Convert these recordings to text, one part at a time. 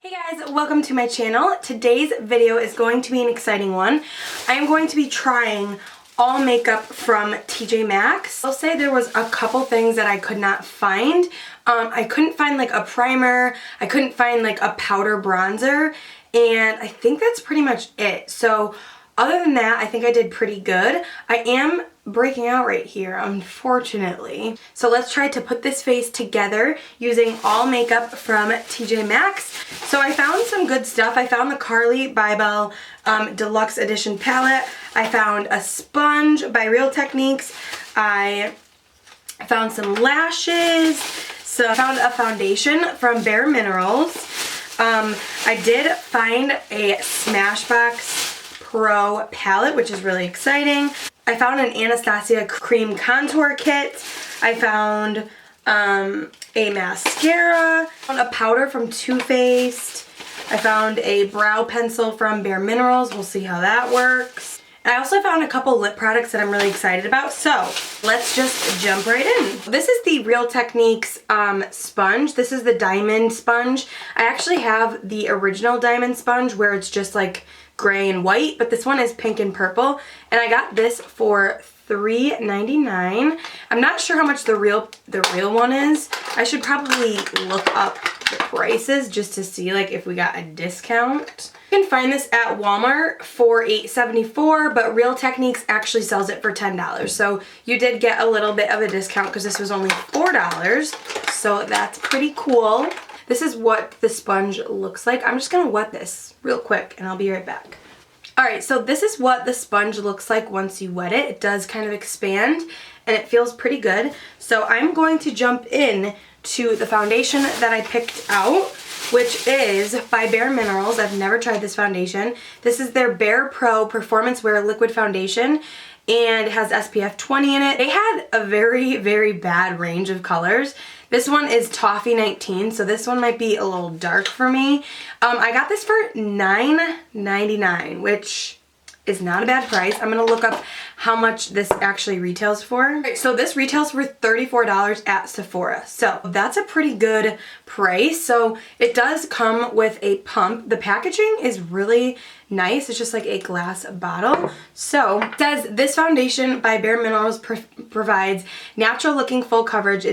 Hey guys, welcome to my channel. Today's video is going to be an exciting one. I am going to be trying all makeup from TJ Maxx. I'll say there was a couple things that I could not find. I couldn't find like a primer, I couldn't find like a powder bronzer, and I think that's pretty much it. So other than that, I think I did pretty good. I am breaking out right here, unfortunately. So let's try to put this face together using all makeup from TJ Maxx. So I found some good stuff. I found the Carli bybel deluxe edition palette. I found a sponge by Real Techniques. I found some lashes. So I found a foundation from Bare Minerals. I did find a Smashbox Pro palette, which is really exciting. I found an Anastasia cream contour kit. I found a mascara, a powder from Too Faced. I found a brow pencil from Bare Minerals. We'll see how that works. And I also found a couple lip products that I'm really excited about. So let's just jump right in. This is the Real Techniques sponge. This is the diamond sponge. I actually have the original diamond sponge where it's just like gray and white, but this one is pink and purple, and I got this for $3.99. I'm not sure how much the real one is. I should probably look up the prices just to see like if we got a discount. You can find this at Walmart for $8.74, but Real Techniques actually sells it for $10. So you did get a little bit of a discount because this was only $4. So that's pretty cool. This is what the sponge looks like. I'm just gonna wet this real quick and I'll be right back. Alright, so this is what the sponge looks like once you wet it. It does kind of expand and it feels pretty good. So I'm going to jump in to the foundation that I picked out, which is by Bare Minerals. I've never tried this foundation. This is their Bare Pro Performance Wear Liquid Foundation, and it has SPF 20 in it. They had a very, very bad range of colors. This one is Toffee 19, so this one might be a little dark for me. I got this for $9.99, which is not a bad price. I'm gonna look up how much this actually retails for. Okay, so this retails for $34 at Sephora. So that's a pretty good price. So it does come with a pump. The packaging is really nice. It's just like a glass bottle. So it says this foundation by Bare Minerals provides natural looking full coverage.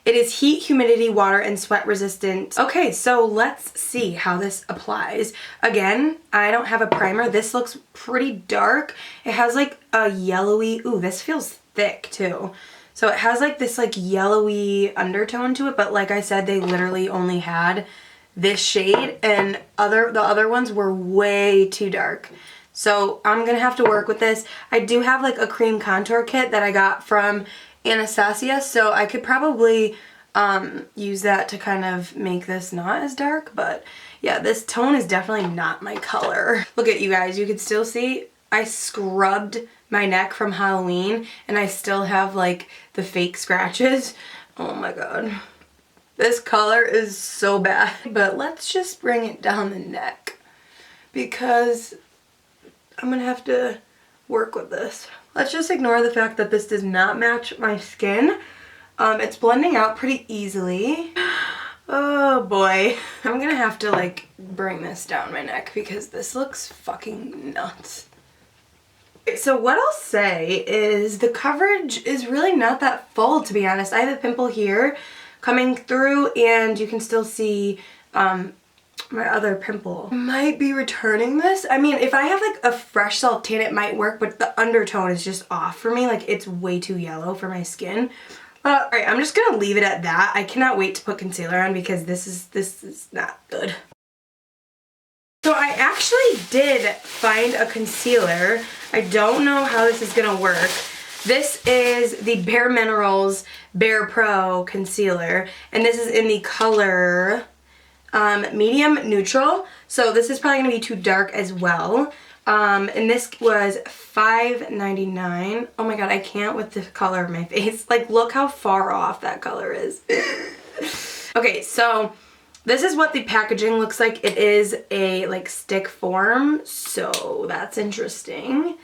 It is heat, humidity, water, and sweat resistant. Okay, so let's see how this applies. Again, I don't have a primer. This looks pretty dark. It has like a yellowy, ooh, this feels thick too. So it has like this like yellowy undertone to it, but like I said, they literally only had this shade and the other ones were way too dark. So I'm gonna have to work with this. I do have like a cream contour kit that I got from Anastasia, so I could probably use that to kind of make this not as dark, but yeah, this tone is definitely not my color. Look at you guys, you can still see I scrubbed my neck from Halloween and I still have like the fake scratches. Oh my god. This color is so bad. But let's just bring it down the neck because I'm gonna have to work with this. Let's just ignore the fact that this does not match my skin. It's blending out pretty easily. Oh boy. I'm gonna have to like bring this down my neck because this looks fucking nuts. So what I'll say is the coverage is really not that full, to be honest. I have a pimple here coming through and you can still see my other pimple. I might be returning this. I mean, if I have like a fresh self tan, it might work, but the undertone is just off for me. Like it's way too yellow for my skin. Alright, I'm just gonna leave it at that. I cannot wait to put concealer on because this is not good. So I actually did find a concealer. I don't know how this is gonna work. This is the Bare Minerals Bare Pro concealer, and this is in the color medium neutral, so this is probably gonna be too dark as well. And this was $5.99. Oh my god, I can't with the color of my face. Like, look how far off that color is. Okay, so this is what the packaging looks like. It is a like stick form, so that's interesting.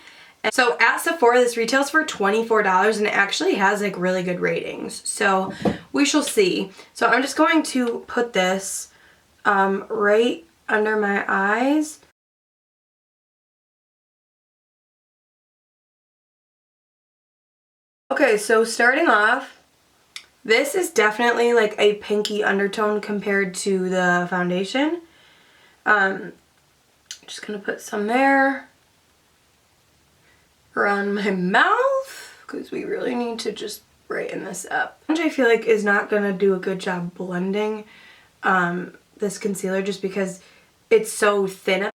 And so at Sephora, this retails for $24 and it actually has like really good ratings. So we shall see. So I'm just going to put this right under my eyes. Okay, so starting off, this is definitely like a pinky undertone compared to the foundation. Just gonna put some there around my mouth because we really need to just brighten this up. Which I feel like is not gonna do a good job blending this concealer just because it's so thin.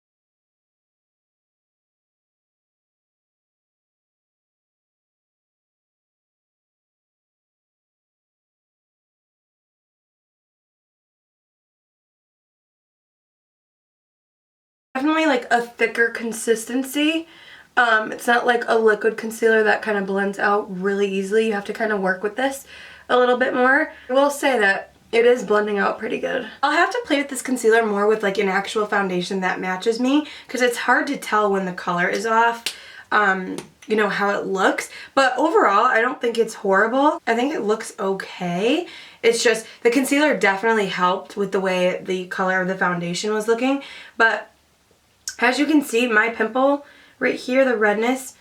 Definitely like a thicker consistency. It's not like a liquid concealer that kind of blends out really easily. You have to kind of work with this a little bit more. I will say that it is blending out pretty good. I'll have to play with this concealer more with like an actual foundation that matches me because it's hard to tell when the color is off, you know, how it looks. But overall, I don't think it's horrible. I think it looks okay. It's just the concealer definitely helped with the way the color of the foundation was looking. But as you can see, my pimple right here, the redness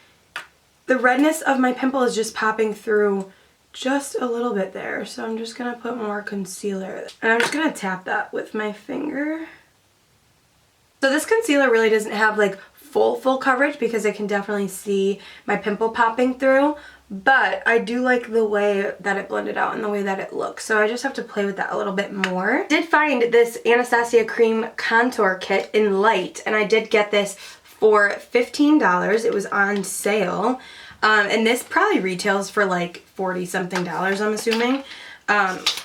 of my pimple is just popping through just a little bit there. So I'm just going to put more concealer. And I'm just going to tap that with my finger. So this concealer really doesn't have like full coverage because I can definitely see my pimple popping through. But I do like the way that it blended out and the way that it looks. So I just have to play with that a little bit more. I did find this Anastasia Cream Contour Kit in light. And I did get this for $15. It was on sale. And this probably retails for like 40 something dollars, I'm assuming.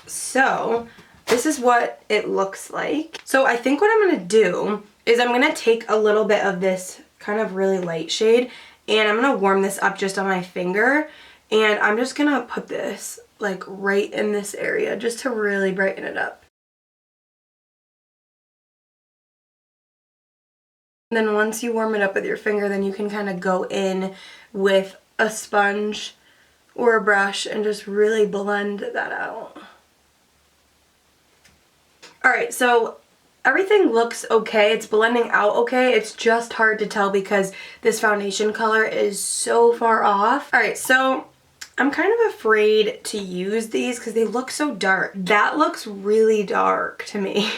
So this is what it looks like. So I think what I'm going to do is I'm going to take a little bit of this kind of really light shade and I'm going to warm this up just on my finger, and I'm just going to put this like right in this area just to really brighten it up. And then once you warm it up with your finger, then you can kind of go in with a sponge or a brush and just really blend that out. Alright, so everything looks okay. It's blending out okay. It's just hard to tell because this foundation color is so far off. Alright, so I'm kind of afraid to use these because they look so dark. That looks really dark to me.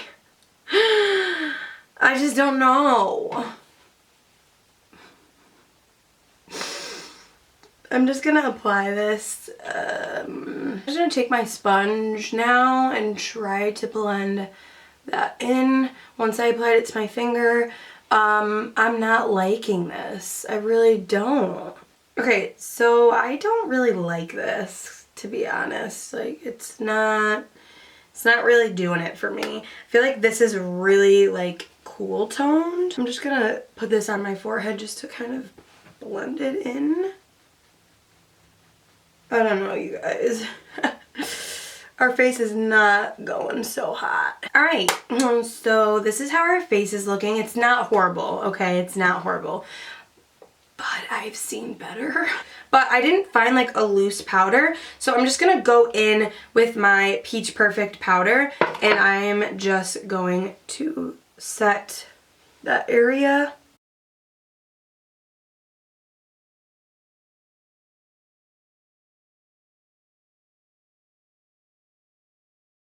I just don't know. I'm just gonna apply this. I'm just gonna take my sponge now and try to blend that in. Once I applied it to my finger, I'm not liking this. I really don't. Okay, so I don't really like this, to be honest. Like, it's not really doing it for me. I feel like this is really like cool toned. I'm just gonna put this on my forehead just to kind of blend it in. I don't know, you guys. Our face is not going so hot. Alright, so this is how our face is looking. It's not horrible, okay? It's not horrible. But I've seen better. But I didn't find like a loose powder, so I'm just gonna go in with my Peach Perfect powder, and I'm just going to set that area.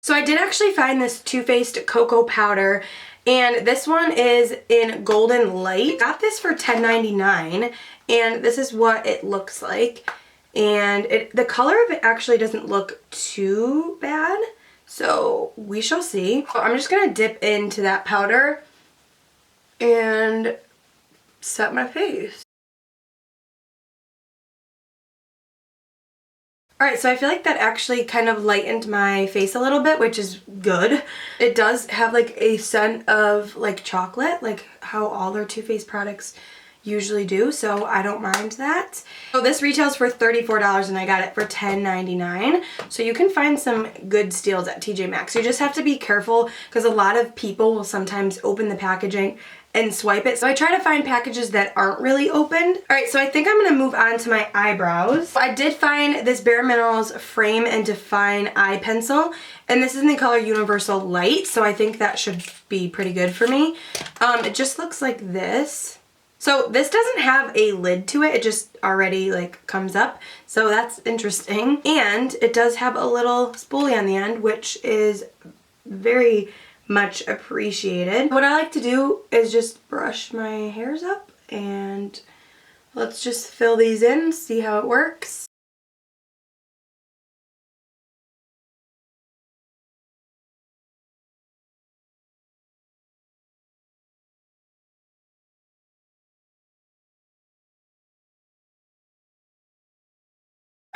So I did actually find this Too Faced Cocoa Powder, and this one is in Golden Light. I got this for $10.99, and this is what it looks like. And the color of it actually doesn't look too bad, so we shall see. So I'm just going to dip into that powder and set my face. Alright, so I feel like that actually kind of lightened my face a little bit, which is good. It does have like a scent of like chocolate, like how all their Too Faced products usually do, so I don't mind that. So this retails for $34 and I got it for $10.99. So you can find some good steals at TJ Maxx. You just have to be careful because a lot of people will sometimes open the packaging and swipe it. So I try to find packages that aren't really opened. Alright, so I think I'm going to move on to my eyebrows. I did find this Bare Minerals Frame and Define Eye Pencil, and this is in the color Universal Light, so I think that should be pretty good for me. It just looks like this. So this doesn't have a lid to it, it just already like comes up, so that's interesting. And it does have a little spoolie on the end, which is very much appreciated. What I like to do is just brush my hairs up, and let's just fill these in, see how it works.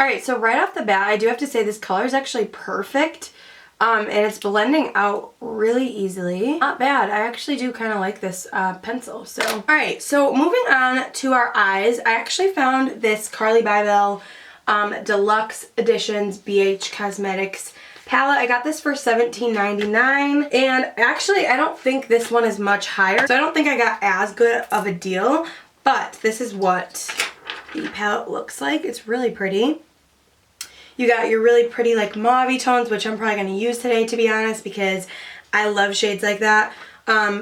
Alright, so right off the bat, I do have to say this color is actually perfect. And it's blending out really easily. Not bad. I actually do kind of like this pencil. So, alright, so moving on to our eyes, I actually found this Carli Bybel Deluxe Editions BH Cosmetics palette. I got this for $17.99, and actually I don't think this one is much higher, so I don't think I got as good of a deal, but this is what the palette looks like. It's really pretty. You got your really pretty like mauve tones, which I'm probably going to use today, to be honest, because I love shades like that.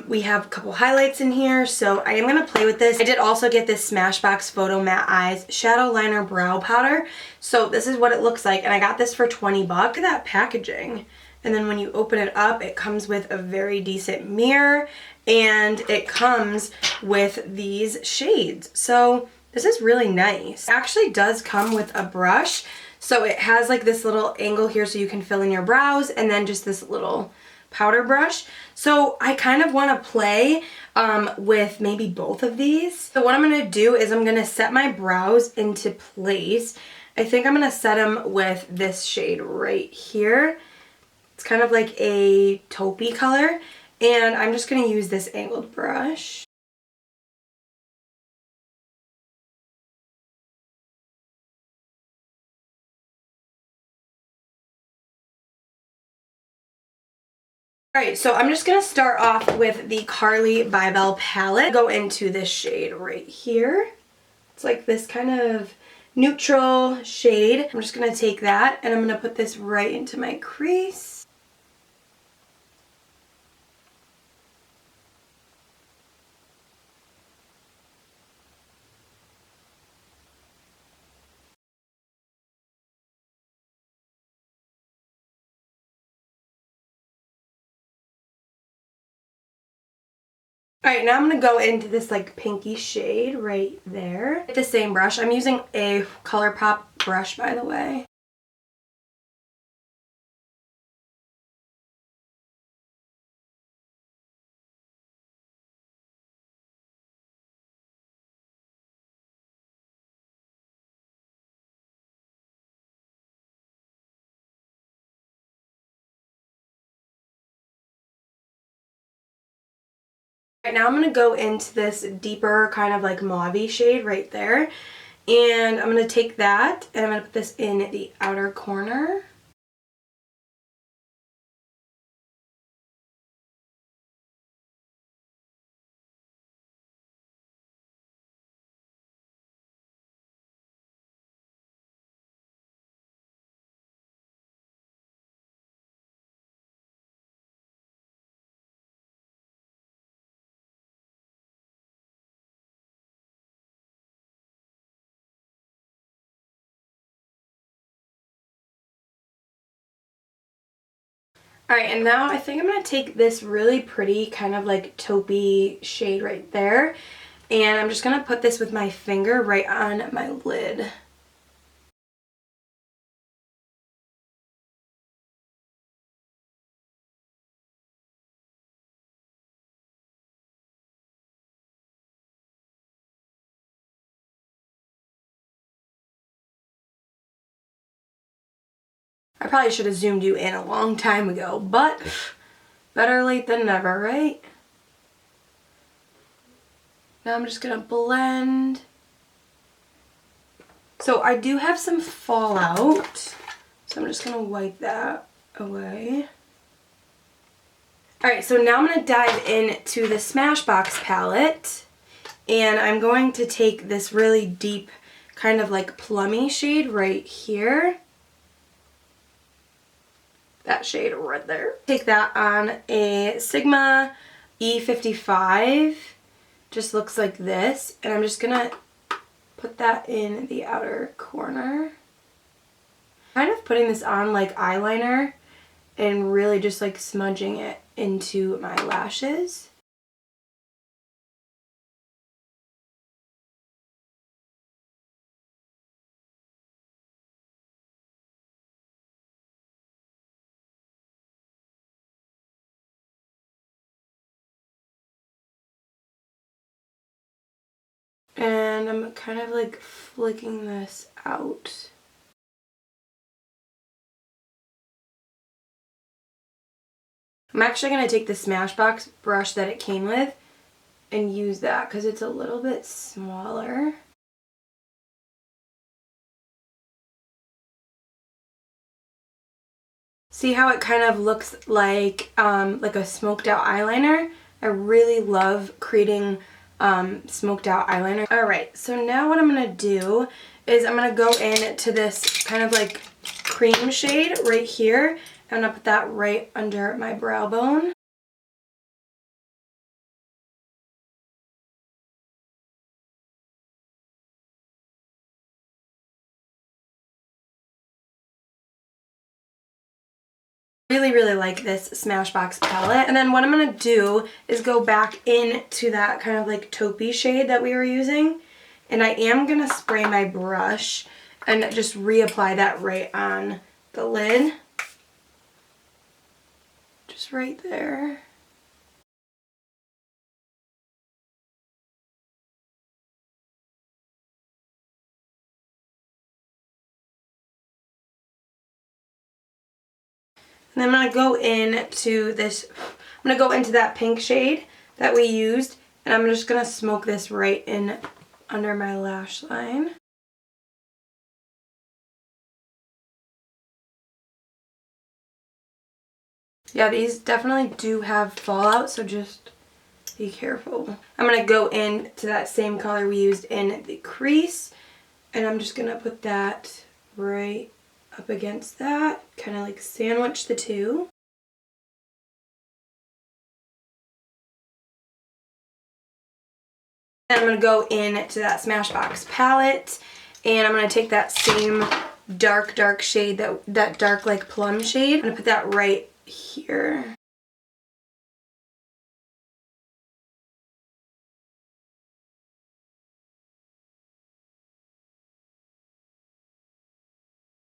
We have a couple highlights in here, so I am going to play with this. I did also get this Smashbox Photo Matte Eyes Shadow Liner Brow Powder. So this is what it looks like, and I got this for 20 bucks. Look at that packaging. And then when you open it up, it comes with a very decent mirror, and it comes with these shades. So this is really nice. It actually does come with a brush. So it has like this little angle here so you can fill in your brows, and then just this little powder brush. So I kind of want to play with maybe both of these. So what I'm going to do is I'm going to set my brows into place. I think I'm going to set them with this shade right here. It's kind of like a taupey color, and I'm just going to use this angled brush. Alright, so I'm just going to start off with the Carli Bybel palette. Go into this shade right here. It's like this kind of neutral shade. I'm just going to take that and I'm going to put this right into my crease. Alright, now I'm going to go into this like pinky shade right there. With the same brush. I'm using a ColourPop brush, by the way. Right now I'm going to go into this deeper kind of like mauve shade right there, and I'm going to take that and I'm going to put this in the outer corner. Alright, and now I think I'm going to take this really pretty kind of like taupey shade right there, and I'm just going to put this with my finger right on my lid. I probably should have zoomed you in a long time ago, but better late than never, right? Now I'm just gonna blend. So I do have some fallout, so I'm just gonna wipe that away. Alright, so now I'm gonna dive into the Smashbox palette, and I'm going to take this really deep kind of like plummy shade right here. That shade right there. Take that on a Sigma E55. Just looks like this, and I'm just gonna put that in the outer corner. Kind of putting this on like eyeliner and really just like smudging it into my lashes. And I'm kind of like flicking this out. I'm actually going to take the Smashbox brush that it came with and use that because it's a little bit smaller. See how it kind of looks like a smoked out eyeliner? I really love creating smoked out eyeliner. Alright, so now what I'm going to do is I'm going to go into this kind of like cream shade right here. I'm going to put that right under my brow bone. Really like this Smashbox palette. And then what I'm going to do is go back into that kind of like taupey shade that we were using. And I am going to spray my brush and just reapply that right on the lid. Just right there. And I'm going to go into this, I'm going to go into that pink shade that we used, and I'm just going to smoke this right in under my lash line. Yeah, these definitely do have fallout, so just be careful. I'm going to go into that same color we used in the crease, and I'm just going to put that right up against that, kind of like sandwich the two. And I'm going to go into that Smashbox palette, and I'm going to take that same dark shade, that dark like plum shade. I'm going to put that right here.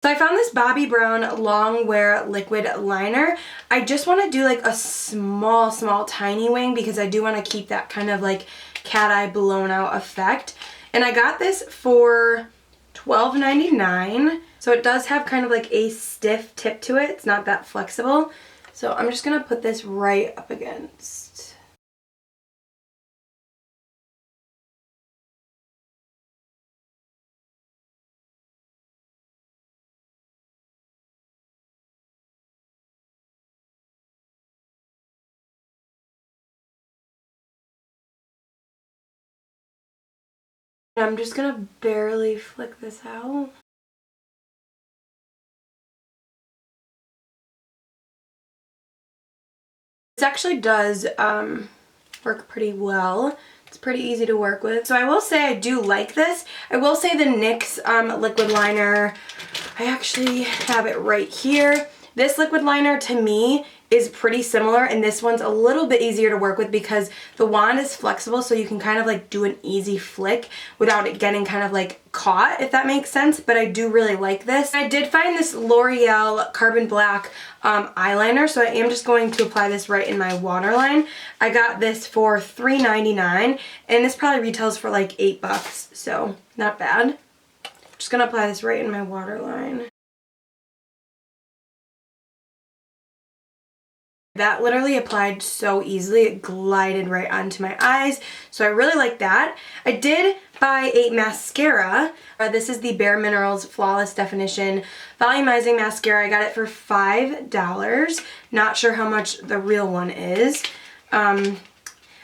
So I found this Bobbi Brown Long Wear Liquid Liner. I just want to do like a small tiny wing because I do want to keep that kind of like cat eye blown out effect. And I got this for $12.99. So it does have kind of like a stiff tip to it. It's not that flexible. So I'm just going to put this right up against. I'm just going to barely flick this out. This actually does work pretty well. It's pretty easy to work with. So I will say I do like this. I will say the NYX liquid liner, I actually have it right here. This liquid liner to me is pretty similar, and this one's a little bit easier to work with because the wand is flexible, so you can kind of like do an easy flick without it getting kind of like caught, if that makes sense. But I do really like this. I did find this L'Oreal Carbon Black eyeliner, so I am just going to apply this right in my waterline. I got this for $3.99, and this probably retails for like $8, so not bad. Just gonna apply this right in my waterline. That literally applied so easily. It glided right onto my eyes. So I really like that. I did buy a mascara. This is the Bare Minerals Flawless Definition Volumizing Mascara. I got it for $5. Not sure how much the real one is. I'm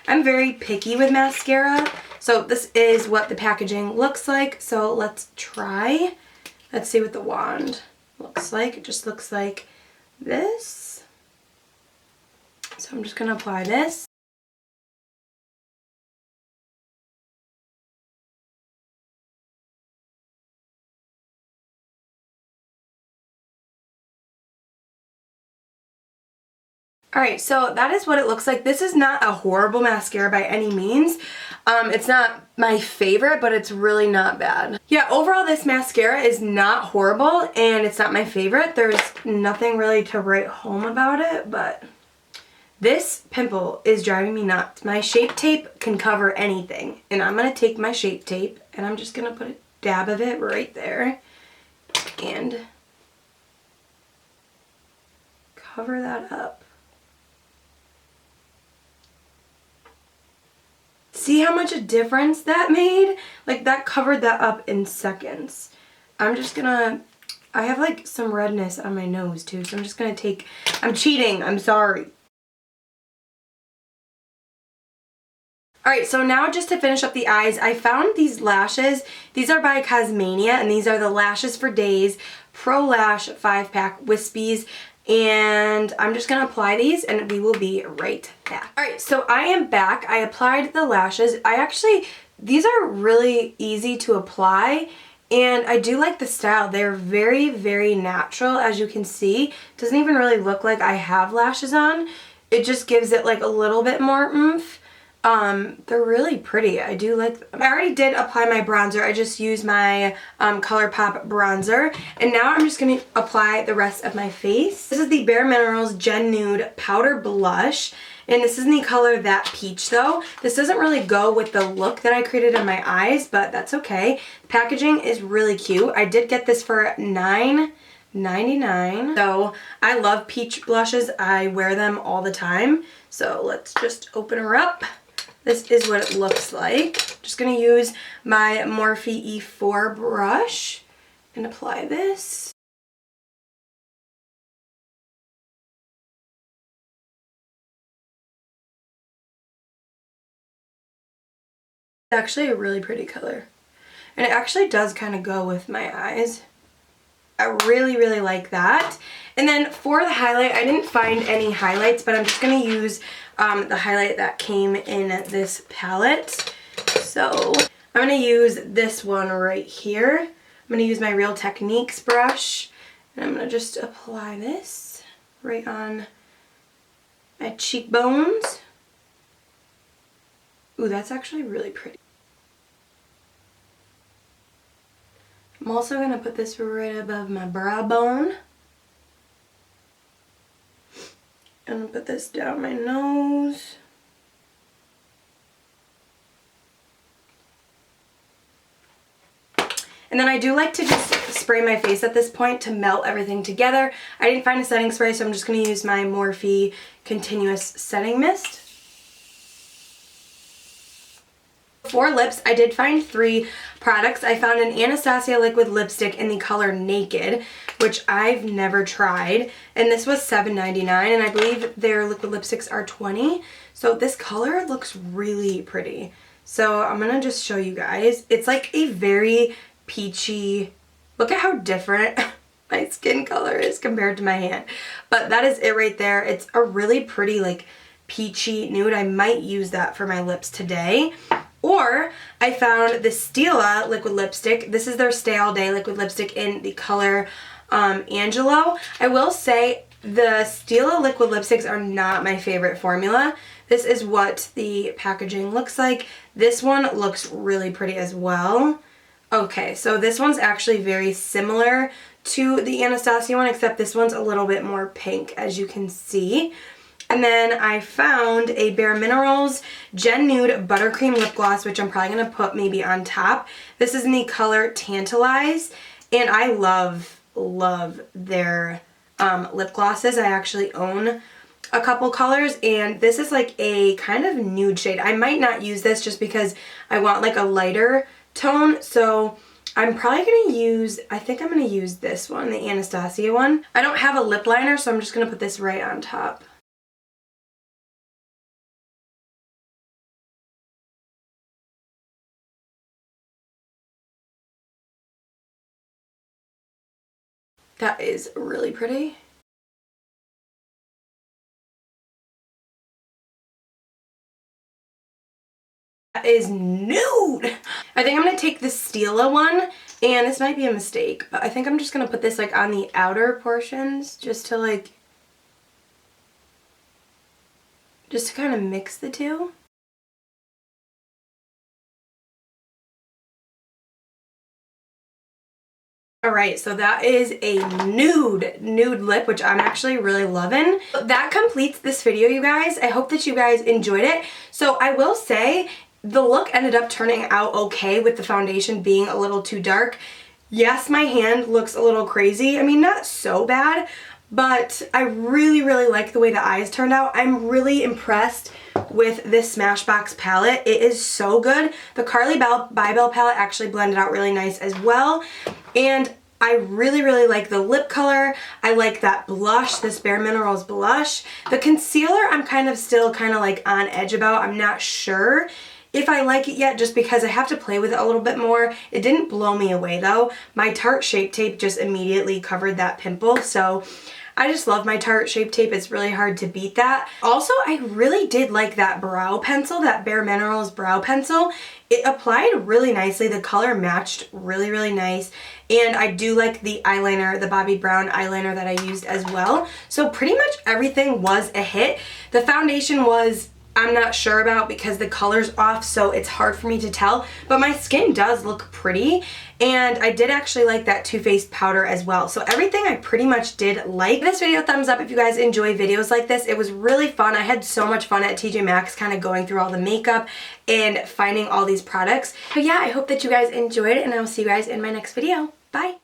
very picky with mascara. So this is what the packaging looks like. So let's try. Let's see what the wand looks like. It just looks like this. So I'm just going to apply this. Alright, so that is what it looks like. This is not a horrible mascara by any means. It's not my favorite, but it's really not bad. Yeah, overall this mascara is not horrible and it's not my favorite. There's nothing really to write home about it, but this pimple is driving me nuts. My Shape Tape can cover anything. And I'm going to take my Shape Tape and I'm just going to put a dab of it right there. And cover that up. See how much a difference that made? Like that covered that up in seconds. I'm just going to... I have like some redness on my nose too. So I'm just going to take... I'm cheating. I'm sorry. Alright, so now just to finish up the eyes, I found these lashes. These are by Cosmania, and these are the Lashes for Days Pro Lash 5-pack Wispies. And I'm just going to apply these, and we will be right back. Alright, so I am back. I applied the lashes. These are really easy to apply, and I do like the style. They're very, very natural, as you can see. It doesn't even really look like I have lashes on. It just gives it like a little bit more oomph. They're really pretty. I do like them. I already did apply my bronzer. I just used my ColourPop bronzer. And now I'm just going to apply the rest of my face. This is the Bare Minerals Gen Nude Powder Blush. And this is in the color That Peach though. This doesn't really go with the look that I created on my eyes, but that's okay. The packaging is really cute. I did get this for $9.99. So I love peach blushes. I wear them all the time. So let's just open her up. This is what it looks like. Just going to use my Morphe E4 brush and apply this. It's actually a really pretty color. And it actually does kind of go with my eyes. I really, really like that. And then for the highlight, I didn't find any highlights, but I'm just going to use the highlight that came in this palette. So I'm going to use this one right here. I'm going to use my Real Techniques brush, and I'm going to just apply this right on my cheekbones. Ooh, that's actually really pretty. I'm also going to put this right above my brow bone. I'm going to put this down my nose. And then I do like to just spray my face at this point to melt everything together. I didn't find a setting spray, so I'm just going to use my Morphe Continuous Setting Mist. For lips, I did find 3 products. I found an Anastasia liquid lipstick in the color Naked, which I've never tried. And this was $7.99, and I believe their liquid lipsticks are $20. So this color looks really pretty. So I'm going to just show you guys. It's like a very peachy, look at how different my skin color is compared to my hand. But that is it right there. It's a really pretty like peachy nude. I might use that for my lips today. Or I found the Stila liquid lipstick. This is their Stay All Day liquid lipstick in the color Angelo. I will say the Stila liquid lipsticks are not my favorite formula. This is what the packaging looks like. This one looks really pretty as well. Okay, so this one's actually very similar to the Anastasia one, except this one's a little bit more pink, as you can see. And then I found a Bare Minerals Gen Nude Buttercream Lip Gloss, which I'm probably going to put maybe on top. This is in the color Tantalize, and I love their lip glosses. I actually own a couple colors, and this is like a kind of nude shade. I might not use this just because I want like a lighter tone, so I'm probably going to use, I think I'm going to use this one, the Anastasia one. I don't have a lip liner, so I'm just going to put this right on top. That is really pretty. That is nude! I think I'm going to take the Stila one, and this might be a mistake, but I think I'm just going to put this like on the outer portions just to kind of mix the two. Alright, so that is a nude lip, which I'm actually really loving. That completes this video, you guys. I hope that you guys enjoyed it. So I will say, the look ended up turning out okay with the foundation being a little too dark. Yes, my hand looks a little crazy. I mean, not so bad, but I really like the way the eyes turned out. I'm really impressed with this Smashbox palette. It is so good. The Carli bybel palette actually blended out really nice as well. And I really like the lip color. I like that blush, this Bare Minerals blush. The concealer I'm still like on edge about. I'm not sure if I like it yet, just because I have to play with it a little bit more. It didn't blow me away though. My Tarte Shape Tape just immediately covered that pimple, so I just love my Tarte Shape Tape. It's really hard to beat that. Also, I really did like that brow pencil, that Bare Minerals brow pencil. It applied really nicely. The color matched really nice. And I do like the eyeliner, the Bobbi Brown eyeliner that I used as well. So pretty much everything was a hit. The foundation was, I'm not sure about because the color's off, so it's hard for me to tell, but my skin does look pretty, and I did actually like that Too Faced powder as well. So everything I pretty much did like. Give this video a thumbs up if you guys enjoy videos like this. It was really fun. I had so much fun at TJ Maxx kind of going through all the makeup and finding all these products. But yeah, I hope that you guys enjoyed it, and I will see you guys in my next video. Bye!